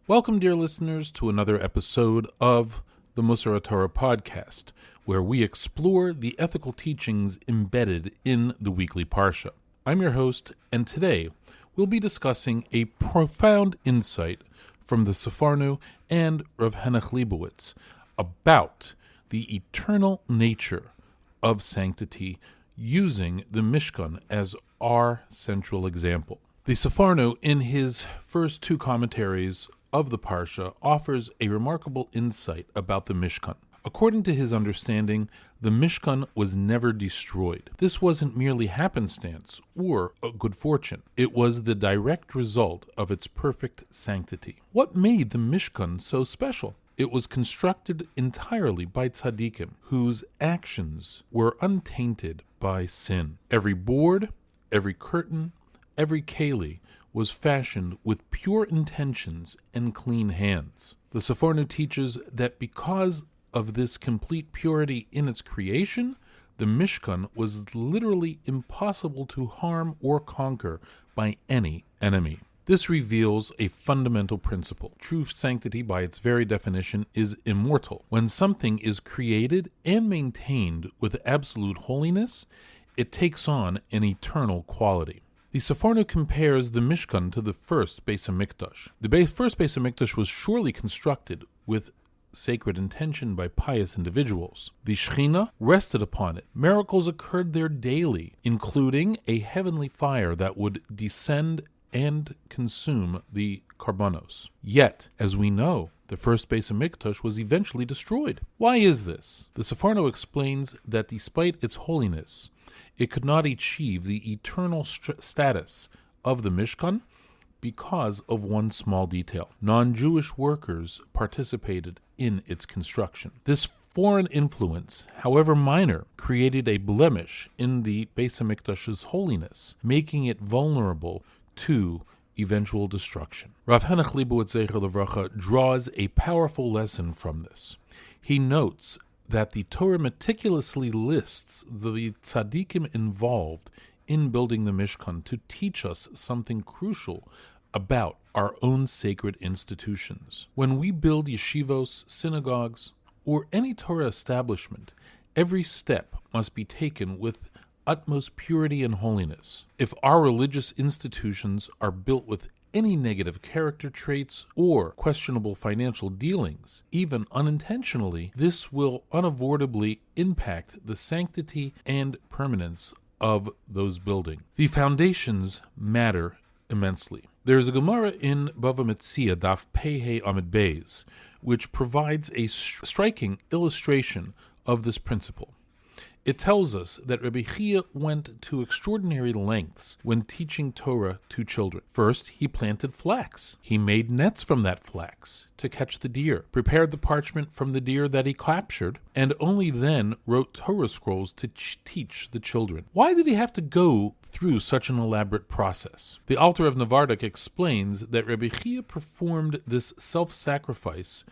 Welcome, dear listeners, to another episode of the Musar Torah podcast, where we explore the ethical teachings embedded in the weekly Parsha. I'm your host, and today we'll be discussing a profound insight from the Sforno and Rav Chiya about the eternal nature of sanctity using the Mishkan as our central example. The Sforno, in his first two commentaries of the Parsha, offers a remarkable insight about the Mishkan. According to his understanding, the Mishkan was never destroyed. This wasn't merely happenstance or a good fortune. It was the direct result of its perfect sanctity. What made the Mishkan so special? It was constructed entirely by tzaddikim, whose actions were untainted by sin. Every board, every curtain, every keli was fashioned with pure intentions and clean hands. The Sforno teaches that because of this complete purity in its creation, the Mishkan was literally impossible to harm or conquer by any enemy. This reveals a fundamental principle. True sanctity, by its very definition, is immortal. When something is created and maintained with absolute holiness, it takes on an eternal quality. The Sforno compares the Mishkan to the first Beis HaMikdash. The first Beis HaMikdash was surely constructed with sacred intention by pious individuals. The Shechina rested upon it. Miracles occurred there daily, including a heavenly fire that would descend and consume the karbanos. Yet, as we know, the first Beis HaMikdash was eventually destroyed. Why is this? The Sforno explains that despite its holiness, it could not achieve the eternal status of the Mishkan because of one small detail. Non-Jewish workers participated in its construction. This foreign influence, however minor, created a blemish in the Beis HaMikdash's holiness, making it vulnerable to eventual destruction. Rav Chiya draws a powerful lesson from this. He notes that the Torah meticulously lists the tzaddikim involved in building the Mishkan to teach us something crucial about our own sacred institutions. When we build yeshivas, synagogues, or any Torah establishment, every step must be taken with utmost purity and holiness. If our religious institutions are built with any negative character traits or questionable financial dealings, even unintentionally, this will unavoidably impact the sanctity and permanence of those buildings. The foundations matter immensely. There is a Gemara in Bava Metzia, Daf Pei Amid Beis, which provides a striking illustration of this principle. It tells us that Rav Chiya went to extraordinary lengths when teaching Torah to children. First, he planted flax. He made nets from that flax to catch the deer, prepared the parchment from the deer that he captured, and only then wrote Torah scrolls to teach the children. Why did he have to go through such an elaborate process? The Alter of Navardak explains that Rav Chiya performed this self-sacrifice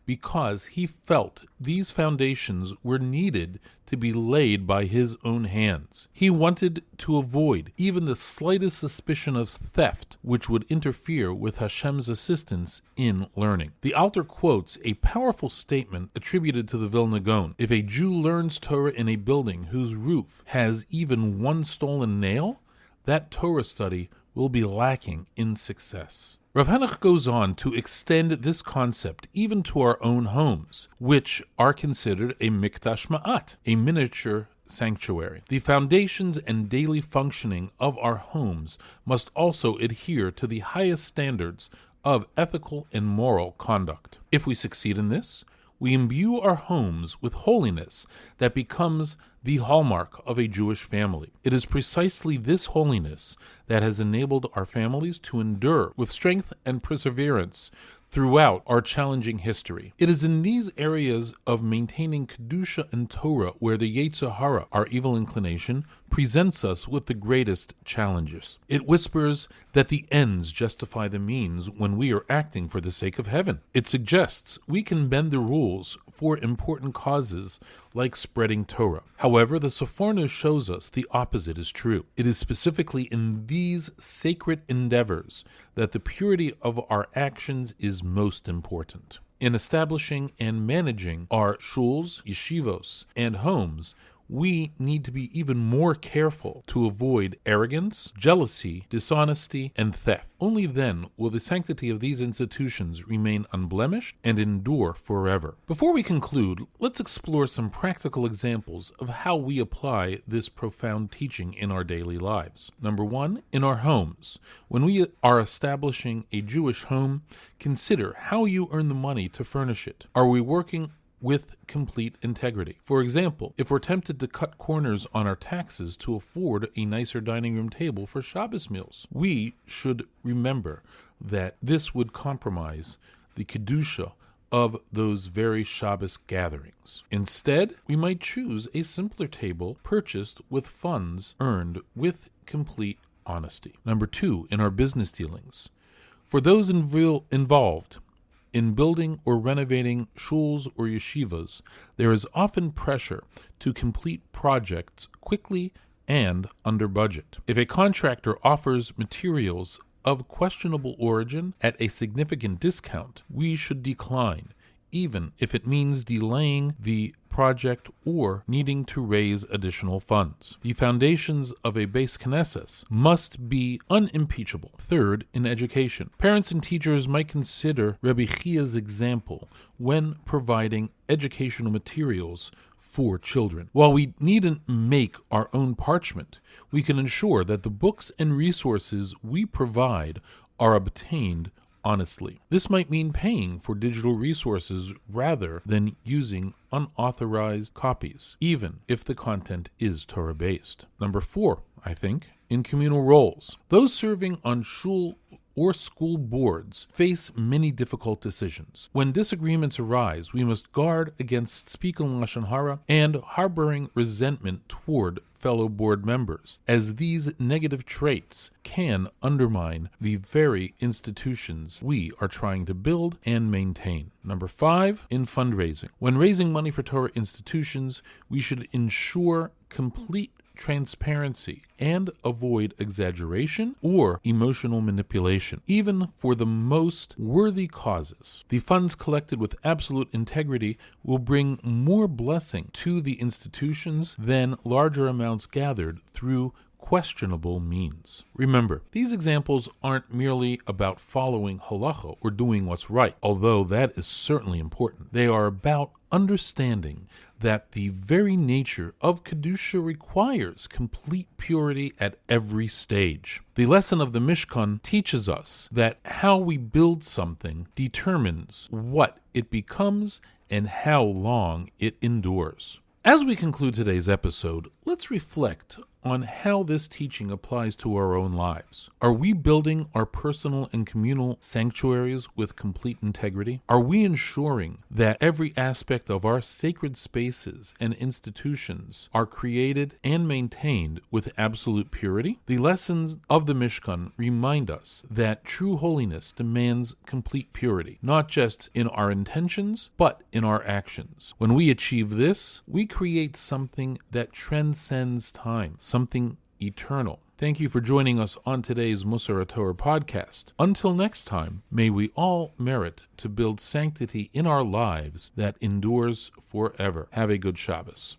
because he felt these foundations were needed to be laid by his own hands. He wanted to avoid even the slightest suspicion of theft, which would interfere with Hashem's assistance in learning. The Alter quotes a powerful statement attributed to the Vilna Gaon. If a Jew learns Torah in a building whose roof has even one stolen nail, that Torah study will be lacking in success. Rav Chiya goes on to extend this concept even to our own homes, which are considered a mikdash ma'at, a miniature sanctuary. The foundations and daily functioning of our homes must also adhere to the highest standards of ethical and moral conduct. If we succeed in this, we imbue our homes with holiness that becomes the hallmark of a Jewish family. It is precisely this holiness that has enabled our families to endure with strength and perseverance throughout our challenging history. It is in these areas of maintaining kedusha and Torah where the Yetzer Hara, our evil inclination, presents us with the greatest challenges. It whispers that the ends justify the means when we are acting for the sake of heaven. It suggests we can bend the rules for important causes like spreading Torah. However, the Sforno shows us the opposite is true. It is specifically in these sacred endeavors that the purity of our actions is most important. In establishing and managing our shuls, yeshivas, and homes, we need to be even more careful to avoid arrogance, jealousy, dishonesty, and theft. Only then will the sanctity of these institutions remain unblemished and endure forever. Before we conclude, let's explore some practical examples of how we apply this profound teaching in our daily lives. Number one, in our homes. When we are establishing a Jewish home, consider how you earn the money to furnish it. Are we working with complete integrity? For example, if we're tempted to cut corners on our taxes to afford a nicer dining room table for Shabbos meals, we should remember that this would compromise the kedusha of those very Shabbos gatherings. Instead, we might choose a simpler table purchased with funds earned with complete honesty. Number two, in our business dealings. For those involved in building or renovating shuls or yeshivas, there is often pressure to complete projects quickly and under budget. If a contractor offers materials of questionable origin at a significant discount, we should decline, even if it means delaying the project or needing to raise additional funds. The foundations of a base Knesset must be unimpeachable. Third, in education. Parents and teachers might consider Rav Chiya's example when providing educational materials for children. While we needn't make our own parchment, we can ensure that the books and resources we provide are obtained honestly. This might mean paying for digital resources rather than using unauthorized copies, even if the content is Torah-based. Number four, I think, in communal roles. Those serving on shul or school boards face many difficult decisions. When disagreements arise, we must guard against speaking Lashon Hara and harboring resentment toward fellow board members, as these negative traits can undermine the very institutions we are trying to build and maintain. Number five, in fundraising. When raising money for Torah institutions, we should ensure complete transparency and avoid exaggeration or emotional manipulation, even for the most worthy causes. The funds collected with absolute integrity will bring more blessing to the institutions than larger amounts gathered through questionable means. Remember, these examples aren't merely about following halacha or doing what's right, although that is certainly important. They are about understanding that the very nature of kedusha requires complete purity at every stage. The lesson of the Mishkan teaches us that how we build something determines what it becomes and how long it endures. As we conclude today's episode, let's reflect on how this teaching applies to our own lives. Are we building our personal and communal sanctuaries with complete integrity? Are we ensuring that every aspect of our sacred spaces and institutions are created and maintained with absolute purity? The lessons of the Mishkan remind us that true holiness demands complete purity, not just in our intentions, but in our actions. When we achieve this, we create something that transcends time, something eternal. Thank you for joining us on today's Musar Torah podcast. Until next time, may we all merit to build sanctity in our lives that endures forever. Have a good Shabbos.